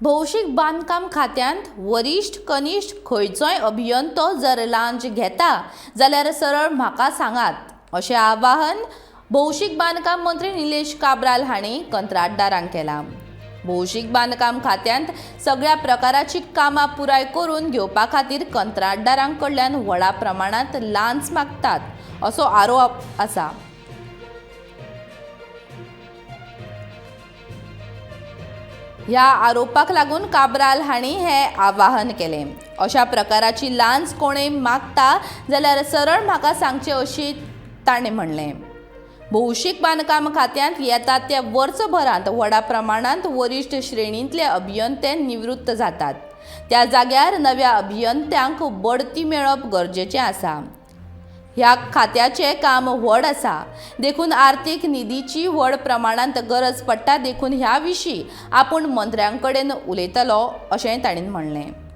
भौशीक बांदकाम खात्यांत वरिश्ठ कनिश्ठ खंयचोय अभियंतो जर लांच घेता जाल्यार सरळ म्हाका सांगात अशें आवाहन भौशीक बांदकाम मंत्री निलेश काब्राल हांणी कंत्राटदारांक केलां। भौशीक बांदकाम खात्यांत सगळ्या प्रकाराची कामां पुराय करून घेवपा खातीर कंत्राटदारांक कडल्यान व्हडा प्रमाणांत लांच मागतात असो आरोप आसा। ह्या आरोपाक लागून काब्राल हांणी हें आवाहन केलें। अशा प्रकाराची लांच कोणेय मागता जाल्यार सरळ म्हाका सांगचें अशें ताणें म्हणलें। भौशीक बांदकाम खात्यांत येता त्या वर्सभरांत व्हडा प्रमाणांत वरिश्ठ श्रेणींतले अभियंते निवृत्त जातात। त्या जाग्यार नव्या अभियंत्यांक बढती मेळप गरजेचें आसा। ह्या खात्याचें काम व्हड आसा, देखून आर्थीक निधीची व्हड प्रमाणांत गरज पडटा, देखून ह्या विशीं आपूण मंत्र्यां कडेन उलयतलों अशेंय ताणीं म्हणलें।